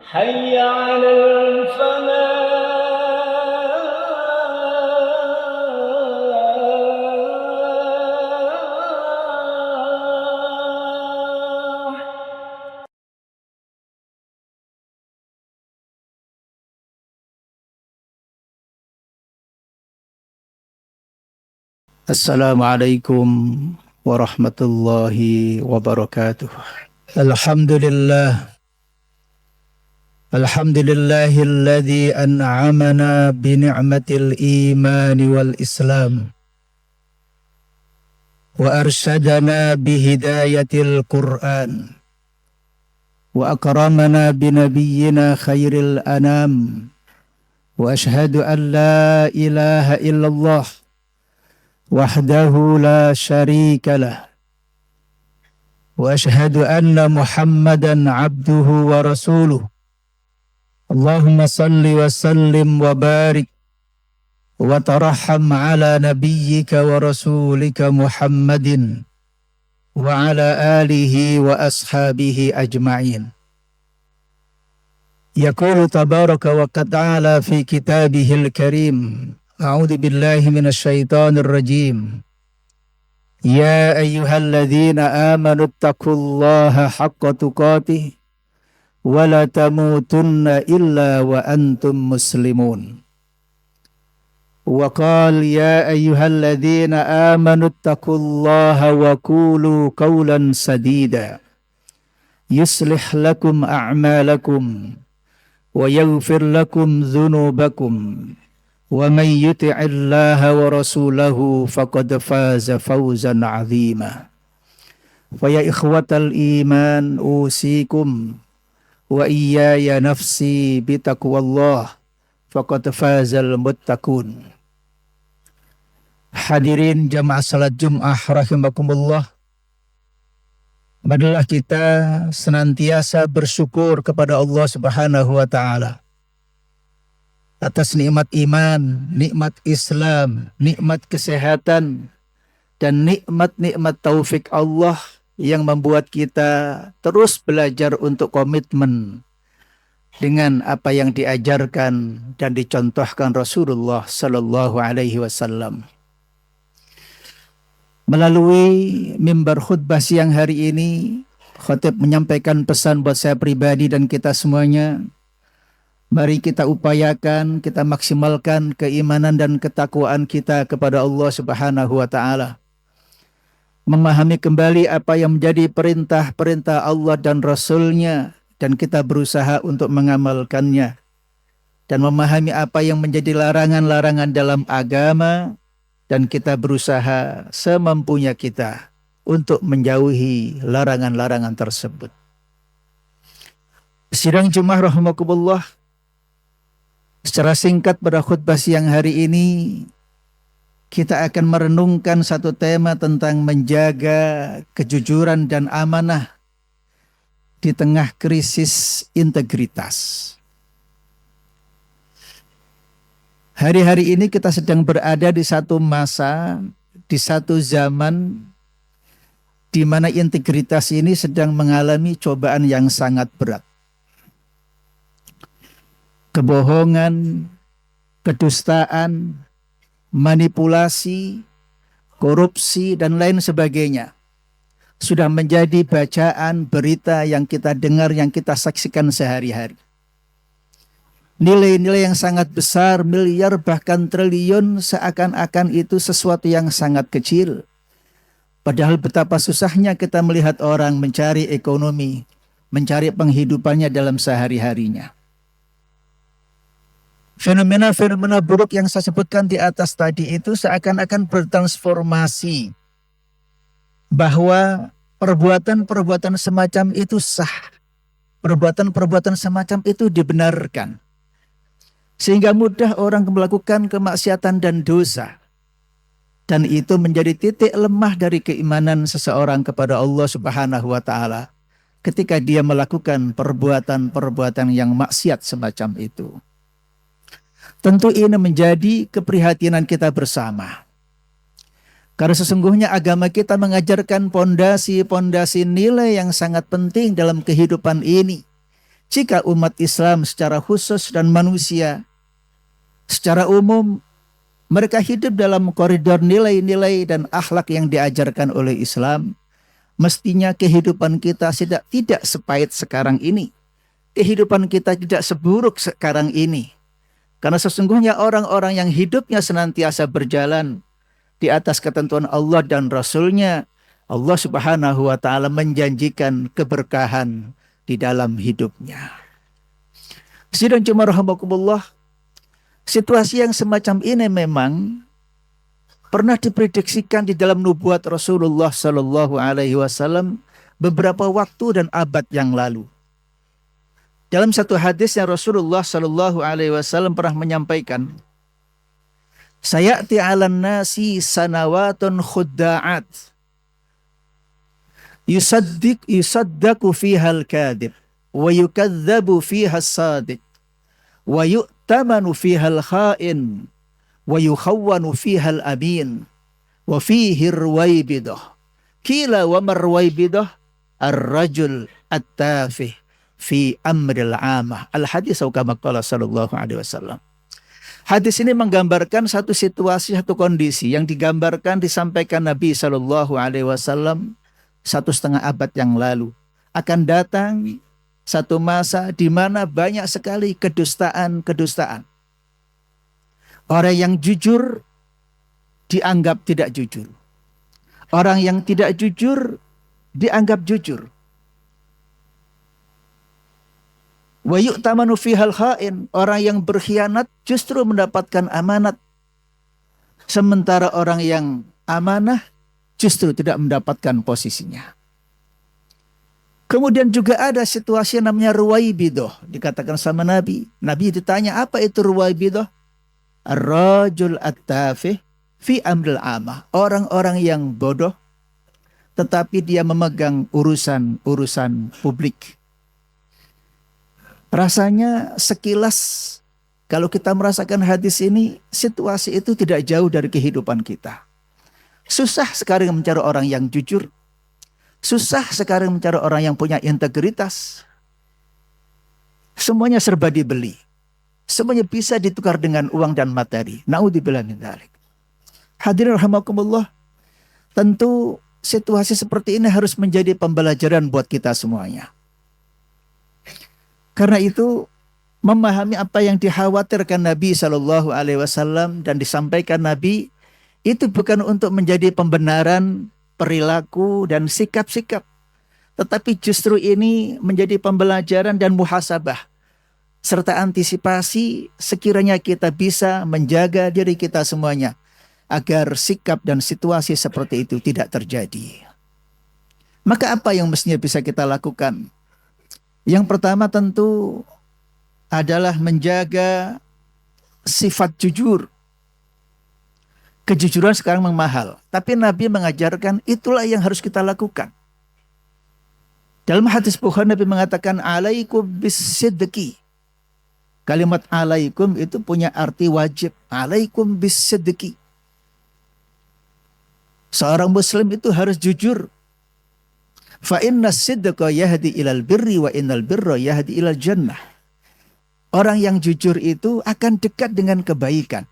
حي على الفلاح. Assalamualaikum warahmatullahi wabarakatuh. Alhamdulillah. Alhamdulillahilladzi an'amana bi ni'matil iman wal islam wa arsyadana bi hidayatil Qur'an wa akramana bi nabiyyina khairil anam wa ashhadu an la ilaha illallah wahdahu la syarika lah wa ashhadu anna Muhammadan abduhu wa rasuluh. Allahumma salli wa sallim wa barik wa tarahham ala nabiyyika wa rasulika Muhammadin wa ala alihi wa ashabihi ajma'in. Yaqulu tabaraka wa ta'ala fi kitabihil karim. A'udzu billahi minasy syaithanir rajim. Ya ayyuhalladzina amanu taqullaha haqqa tuqatih wa la tamutunna illa wa antum muslimun. Wa qala ya ayyuhalladzina amanu taqullaha wa qulu qawlan sadida yuslih lakum a'malakum wa yaghfir lakum dhunubakum wa man yuti'illaha wa rasulahu faqad faza fawzan 'azima. Fa ya ikhwatal iman usikum wa iyaya nafsi bitaqwallah faqad fazal muttaqun. Hadirin jamaah salat Jumat rahimakumullah. Marilah kita senantiasa bersyukur kepada Allah Subhanahu wa taala atas nikmat iman, nikmat Islam, nikmat kesehatan, dan nikmat-nikmat taufik Allah yang membuat kita terus belajar untuk komitmen dengan apa yang diajarkan dan dicontohkan Rasulullah Sallallahu Alaihi Wasallam. Melalui mimbar khutbah siang hari ini, khatib menyampaikan pesan buat saya pribadi dan kita semuanya. Mari kita upayakan, kita maksimalkan keimanan dan ketakwaan kita kepada Allah Subhanahu wa taala. Memahami kembali apa yang menjadi perintah-perintah Allah dan Rasul-Nya, dan kita berusaha untuk mengamalkannya. Dan memahami apa yang menjadi larangan-larangan dalam agama, dan kita berusaha semampunya kita untuk menjauhi larangan-larangan tersebut. Sidang Jumat rahimakumullah. Secara singkat pada khutbah siang hari ini, kita akan merenungkan satu tema tentang menjaga kejujuran dan amanah di tengah krisis integritas. Hari-hari ini kita sedang berada di satu masa, di satu zaman, di mana integritas ini sedang mengalami cobaan yang sangat berat. Kebohongan, kedustaan, manipulasi, korupsi, dan lain sebagainya sudah menjadi bacaan berita yang kita dengar, yang kita saksikan sehari-hari. Nilai-nilai yang sangat besar, miliar bahkan triliun, seakan-akan itu sesuatu yang sangat kecil. Padahal betapa susahnya kita melihat orang mencari ekonomi, mencari penghidupannya dalam sehari-harinya. Fenomena-fenomena buruk yang saya sebutkan di atas tadi itu seakan-akan bertransformasi, bahwa perbuatan-perbuatan semacam itu sah, perbuatan-perbuatan semacam itu dibenarkan, sehingga mudah orang melakukan kemaksiatan dan dosa, dan itu menjadi titik lemah dari keimanan seseorang kepada Allah Subhanahu wa taala ketika dia melakukan perbuatan-perbuatan yang maksiat semacam itu. Tentu ini menjadi keprihatinan kita bersama. Karena sesungguhnya agama kita mengajarkan pondasi-pondasi nilai yang sangat penting dalam kehidupan ini. jika umat Islam secara khusus dan manusia secara umum mereka hidup dalam koridor nilai-nilai dan akhlak yang diajarkan oleh Islam, mestinya kehidupan kita tidak sepahit sekarang ini. Kehidupan kita tidak seburuk sekarang ini. Karena sesungguhnya orang-orang yang hidupnya senantiasa berjalan di atas ketentuan Allah dan Rasul-Nya, Allah Subhanahu wa Ta'ala menjanjikan keberkahan di dalam hidupnya. Sidang Jemaah rahimakumullah, situasi yang semacam ini memang pernah diprediksikan di dalam nubuat Rasulullah Sallallahu Alaihi Wasallam beberapa waktu dan abad yang lalu. Dalam satu hadis yang Rasulullah Sallallahu Alaihi Wasallam pernah menyampaikan, sayati 'alan nasi sanawatun khudda'at yusaddaqu fiha al-kadhib wa yukadzabu fiha as-sadiq wa yu'tamanu fiha al-kha'in wa yukhawwanu fiha al-amin wa fihi ar-ruwaybidah qila wa marwaybidah ar-rajul at-tafih fi amril amah. Al-hadis kama qala sallallahu alaihi wasallam. Hadis ini menggambarkan satu situasi, satu kondisi yang disampaikan Nabi sallallahu alaihi wasallam 1,5 abad yang lalu. Akan datang satu masa di mana banyak sekali kedustaan. Orang yang jujur dianggap tidak jujur. Orang yang tidak jujur dianggap jujur. Wa yu'tamanu fihal kha'in, orang yang berkhianat justru mendapatkan amanat. Sementara orang yang amanah justru tidak mendapatkan posisinya. Kemudian juga ada situasi yang namanya ruwaybidah. Dikatakan sama Nabi. Nabi ditanya, apa itu ruwaybidah? Ar-rajul at-tafih fi amril amah. Orang-orang yang bodoh tetapi dia memegang urusan publik. Rasanya sekilas kalau kita merasakan hadis ini, situasi itu tidak jauh dari kehidupan kita. Susah sekarang mencari orang yang jujur. Susah sekarang mencari orang yang punya integritas. Semuanya serba dibeli. Semuanya bisa ditukar dengan uang dan materi. Na'udzubillah min dzalik. Hadirin rahimakumullah, tentu situasi seperti ini harus menjadi pembelajaran buat kita semuanya. Karena itu memahami apa yang dikhawatirkan Nabi Shallallahu Alaihi Wasallam dan disampaikan Nabi itu bukan untuk menjadi pembenaran perilaku dan sikap-sikap, tetapi justru ini menjadi pembelajaran dan muhasabah serta antisipasi sekiranya kita bisa menjaga diri kita semuanya agar sikap dan situasi seperti itu tidak terjadi. Maka apa yang mestinya bisa kita lakukan? Yang pertama tentu adalah menjaga sifat jujur. Kejujuran sekarang mahal, tapi Nabi mengajarkan itulah yang harus kita lakukan. Dalam hadis Bukhari Nabi mengatakan alaikum bisidqi. Kalimat alaikum itu punya arti wajib. Alaikum bisidqi. Seorang muslim itu harus jujur. Fa inna sidqa yahdi ilal birri wa innal birra yahdi ilal jannah. Orang yang jujur itu akan dekat dengan kebaikan.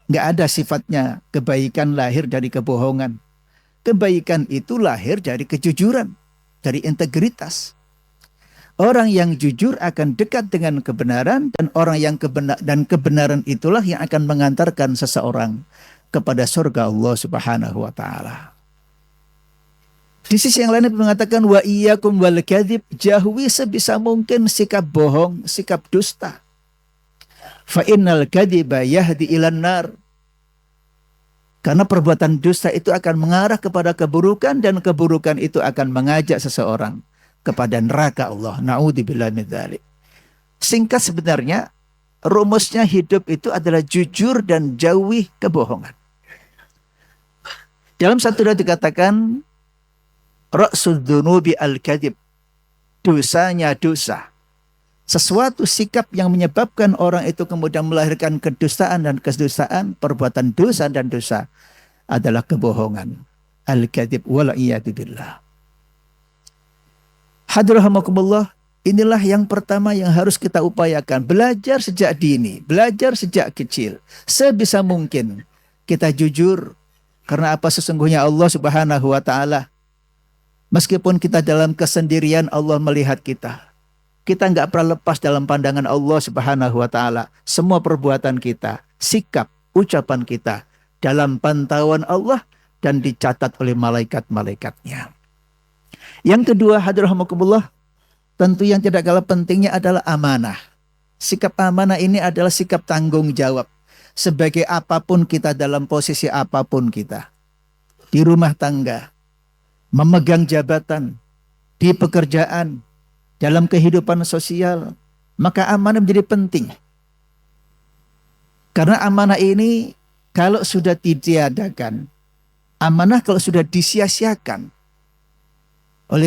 Nggak ada sifatnya kebaikan lahir dari kebohongan. Kebaikan itu lahir dari kejujuran, dari integritas. Orang yang jujur akan dekat dengan kebenaran dan kebenaran itulah yang akan mengantarkan seseorang kepada surga Allah Subhanahu wa taala. Di sisi yang lain mengatakan wa iyyakum wal kadzib, jauhi sebisa mungkin sikap bohong, sikap dusta. Fa innal kadziba yahdi ilan nar. Karena perbuatan dusta itu akan mengarah kepada keburukan dan keburukan itu akan mengajak seseorang kepada neraka Allah. Na'udzubillah min dzalik. Singkat sebenarnya rumusnya hidup itu adalah jujur dan jauhi kebohongan. Dalam satu ayat dikatakan ra'sud dzunubi al-kadzib. Dosanya dosa. Sesuatu sikap yang menyebabkan orang itu kemudian melahirkan kedustaan dan kedustaan, perbuatan dosa dan dosa adalah kebohongan. Al-kadzib wal iyadu billah. Hadrahamakumullah, Inilah yang pertama yang harus kita upayakan. Belajar sejak dini, belajar sejak kecil. Sebisa mungkin kita jujur. Karena apa, sesungguhnya Allah Subhanahu wa ta'ala, meskipun kita dalam kesendirian, Allah melihat kita. Kita nggak pernah lepas dalam pandangan Allah Subhanahu wa ta'ala. Semua perbuatan kita, sikap, ucapan kita dalam pantauan Allah dan dicatat oleh malaikat-malaikatnya. Yang kedua, hadirahmukumullah, tentu yang tidak kalah pentingnya adalah amanah. Sikap amanah ini adalah sikap tanggung jawab. Sebagai apapun kita, dalam posisi apapun kita. Di rumah tangga, memegang jabatan, di pekerjaan, dalam kehidupan sosial, maka amanah menjadi penting. Karena amanah ini kalau sudah ditiadakan, amanah kalau sudah disia-siakan, oleh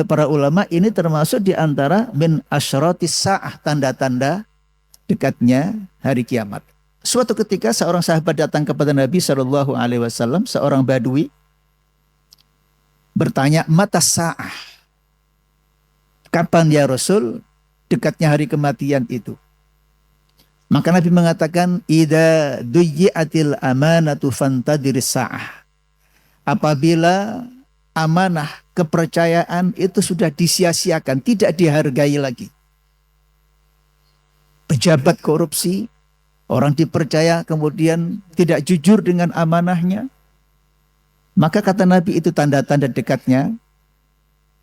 para ulama, ini termasuk di antara min asyratis sa'ah, tanda-tanda dekatnya hari kiamat. Suatu ketika seorang sahabat datang kepada Nabi SAW, seorang badui, bertanya, mata sa'ah, kapan ya Rasul dekatnya hari kematian itu? Maka Nabi mengatakan, idza duyyi'atil amanatu fantadiris sa'ah. Apabila amanah, kepercayaan itu sudah disia-siakan, tidak dihargai lagi. Pejabat korupsi, orang dipercaya kemudian tidak jujur dengan amanahnya, maka kata Nabi itu tanda-tanda dekatnya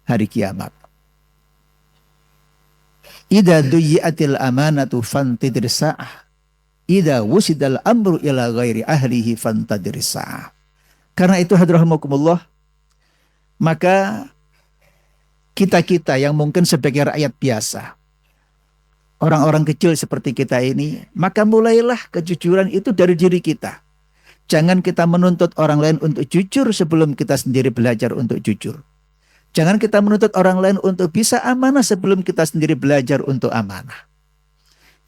hari kiamat. Idza duyyi'atil amanatu fantadiris sa'ah. Idza wusidal amru ila ghairi ahlihi fantadiris sa'ah. Karena itu hadrahumukumullah, maka kita-kita yang mungkin sebagai rakyat biasa, orang-orang kecil seperti kita ini, maka mulailah kejujuran itu dari diri kita. Jangan kita menuntut orang lain untuk jujur sebelum kita sendiri belajar untuk jujur. Jangan kita menuntut orang lain untuk bisa amanah sebelum kita sendiri belajar untuk amanah.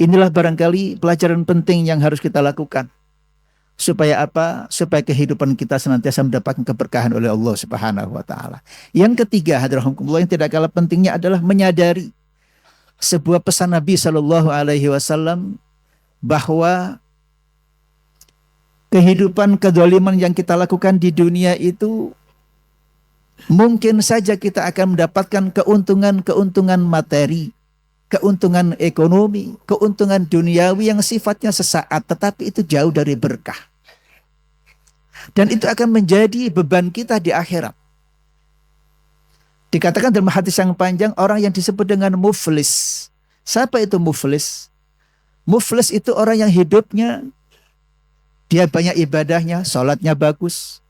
Inilah barangkali pelajaran penting yang harus kita lakukan. Supaya apa? Supaya kehidupan kita senantiasa mendapatkan keberkahan oleh Allah Subhanahu wa ta'ala. Yang ketiga, hadirahumullah, yang tidak kalah pentingnya adalah menyadari sebuah pesan Nabi SAW bahwa kehidupan kedzaliman yang kita lakukan di dunia itu mungkin saja kita akan mendapatkan keuntungan materi, keuntungan ekonomi, keuntungan duniawi yang sifatnya sesaat, tetapi itu jauh dari berkah. Dan itu akan menjadi beban kita di akhirat. Dikatakan dalam hadis yang panjang, orang yang disebut dengan muflis. Siapa itu muflis? Muflis itu orang yang hidupnya, dia banyak ibadahnya, sholatnya bagus,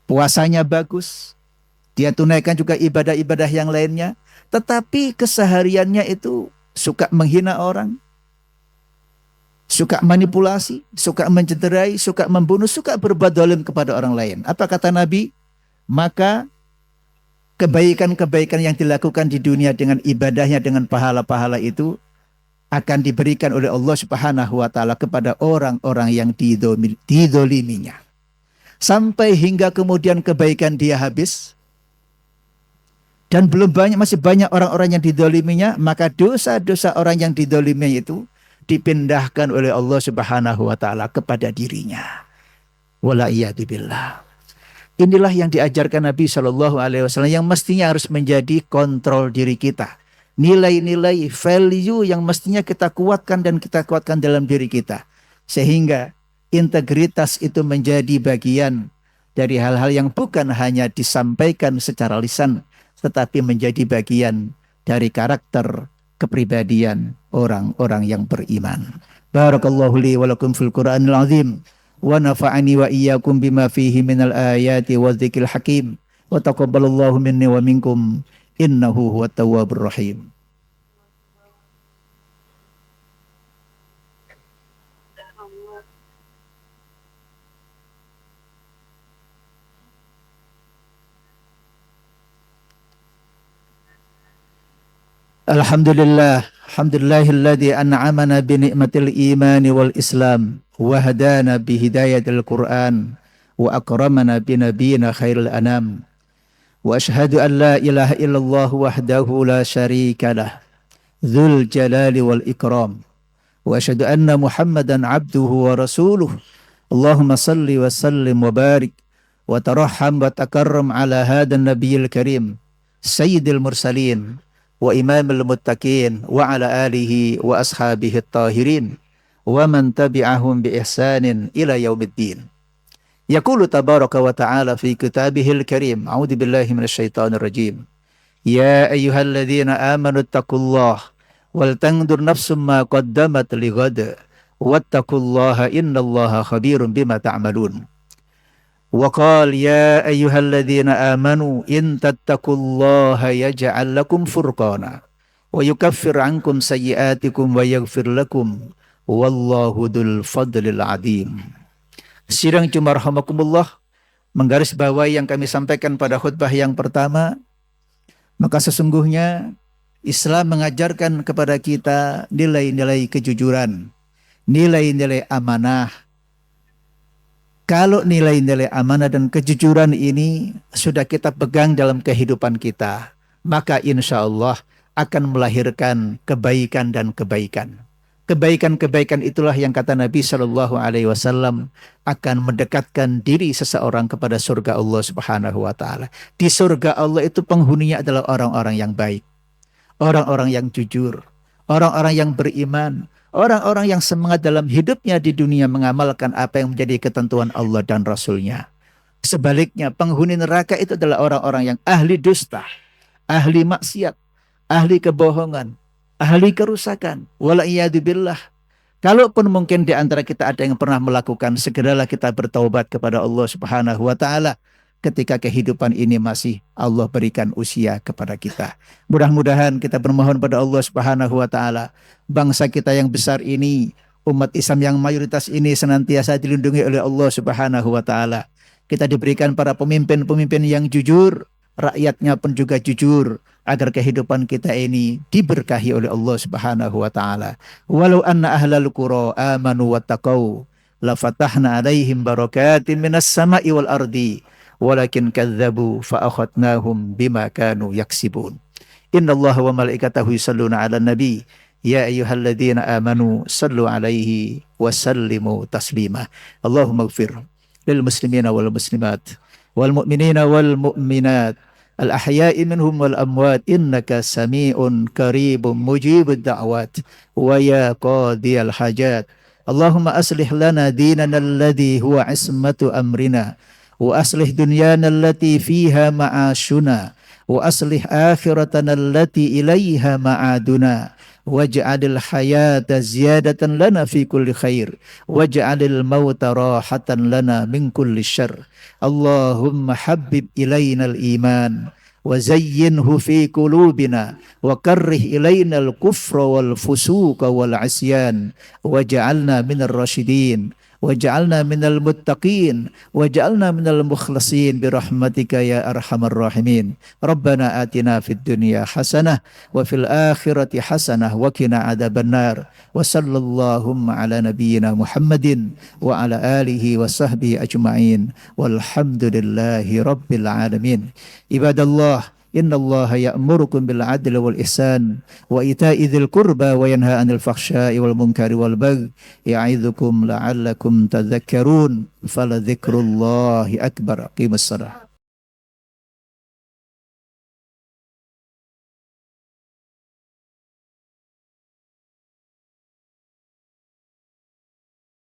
puasanya bagus, dia tunaikan juga ibadah-ibadah yang lainnya, tetapi kesehariannya itu suka menghina orang, suka manipulasi, suka mencederai, suka membunuh, suka berbuat zalim kepada orang lain. Apa kata Nabi? Maka kebaikan-kebaikan yang dilakukan di dunia dengan ibadahnya, dengan pahala-pahala itu akan diberikan oleh Allah Subhanahu wa ta'ala kepada orang-orang yang didoliminya. Sampai hingga kemudian kebaikan dia habis, dan belum banyak, masih banyak orang-orang yang didoliminya, maka dosa-dosa orang yang didoliminya itu dipindahkan oleh Allah Subhanahu wa ta'ala kepada dirinya. Wala'iyatubillah. Inilah yang diajarkan Nabi SAW, yang mestinya harus menjadi kontrol diri kita. Nilai-nilai, value yang mestinya kita kuatkan dan kita kuatkan dalam diri kita. Sehingga integritas itu menjadi bagian dari hal-hal yang bukan hanya disampaikan secara lisan, tetapi menjadi bagian dari karakter kepribadian orang-orang yang beriman. Barakallahu li wa lakum fil Qur'anil azim wa nafa'ani wa iyyakum bima fihi minal ayati wa dzikril hakim wa taqabbalallahu minni wa minkum innahu huwat tawwabur rahim. Alhamdulillah, alhamdulillahilladzi an'amana bi ni'matil iman wal islam wa hadana bi hidayatil Qur'an wa akramana bi nabiyina khairil anam وأشهد أن لا إله إلا الله وحده لا شريك له ذو الجلال والإكرام وأشهد أن محمدا عبده ورسوله اللهم صل وسلم وبارك وترحم وتكرم على هذا النبي الكريم سيد المرسلين وإمام المتقين وعلى آله وأصحابه الطاهرين ومن تبعهم بإحسان إلى يوم الدين. يقول تبارك وتعالى في كتابه الكريم أعوذ بالله من الشيطان الرجيم يا أيها الذين آمنوا اتقوا الله ولتنظر نفس ما قدمت لغد واتقوا الله إن الله خبير بما تعملون. وقال يا أيها الذين آمنوا إن تتقوا الله يجعل لكم فرقانا ويكفر عنكم سيئاتكم ويغفر لكم والله ذو الفضل العظيم. Sidang Jumat rahimakumullah, menggarisbawahi yang kami sampaikan pada khutbah yang pertama, maka sesungguhnya Islam mengajarkan kepada kita nilai-nilai kejujuran, nilai-nilai amanah. Kalau nilai-nilai amanah dan kejujuran ini sudah kita pegang dalam kehidupan kita, maka insya Allah akan melahirkan kebaikan dan kebaikan. Kebaikan-kebaikan itulah yang kata Nabi Shallallahu Alaihi Wasallam akan mendekatkan diri seseorang kepada surga Allah Subhanahu Wa Taala. Di surga Allah itu penghuninya adalah orang-orang yang baik, orang-orang yang jujur, orang-orang yang beriman, orang-orang yang semangat dalam hidupnya di dunia mengamalkan apa yang menjadi ketentuan Allah dan Rasulnya. Sebaliknya penghuni neraka itu adalah orang-orang yang ahli dusta, ahli maksiat, ahli kebohongan, ahli kerusakan. Wala'iyadzubillah. Kalaupun mungkin di antara kita ada yang pernah melakukan, segeralah kita bertaubat kepada Allah Subhanahu Wa Taala ketika kehidupan ini masih Allah berikan usia kepada kita. Mudah-mudahan kita bermohon pada Allah Subhanahu Wa Taala, bangsa kita yang besar ini, umat Islam yang mayoritas ini senantiasa dilindungi oleh Allah Subhanahu Wa Taala. Kita diberikan para pemimpin-pemimpin yang jujur, rakyatnya pun juga jujur, agar kehidupan kita ini diberkahi oleh Allah Subhanahu Wa Taala. Walau anna ahlal qura amanu wattaqau la fatahna alaihim barakatin minas sama'i wal ardi walakin kadzabu fa akhadnahum bima kanu yaksibun. Innallaha wa malaikatahu yusalluna 'alan nabi ya ayyuhalladzina amanu sallu 'alaihi wa sallimu taslima. Allahumma ighfir lil muslimina wal muslimat wal mu'minina wal mu'minat الأحياء منهم والأموات إنك سميع قريب مجيب الدعوات ويا قاضي الحاجات. اللهم أصلح لنا ديننا الذي هو عصمة أمرنا وأصلح دنيانا التي فيها معاشنا وأصلح آخرتنا التي إليها معادنا واجعل الحياة زيادة لنا في كل خير واجعل الموت راحة لنا من كل شر. اللهم حبب إلينا الإيمان وزينه في قلوبنا وكره إلينا الكفر والفسوق والعصيان واجعلنا من الراشدين واجعلنا من المتقين واجعلنا من المخلصين برحمتك يا أرحم الراحمين. ربنا آتنا في الدنيا حسنة وفي الآخرة حسنة وقنا عذاب النار. وصلى اللهم على نبينا محمد وعلى آله وصحبه أجمعين والحمد لله رب العالمين. عباد الله إن الله يأمركم بالعدل والإحسان وإيتاء ذي القربى وينهى عن الفحشاء والمنكر والبغي يعظكم لعلكم تذكرون فلذكر الله أكبر. أقيموا الصلاة.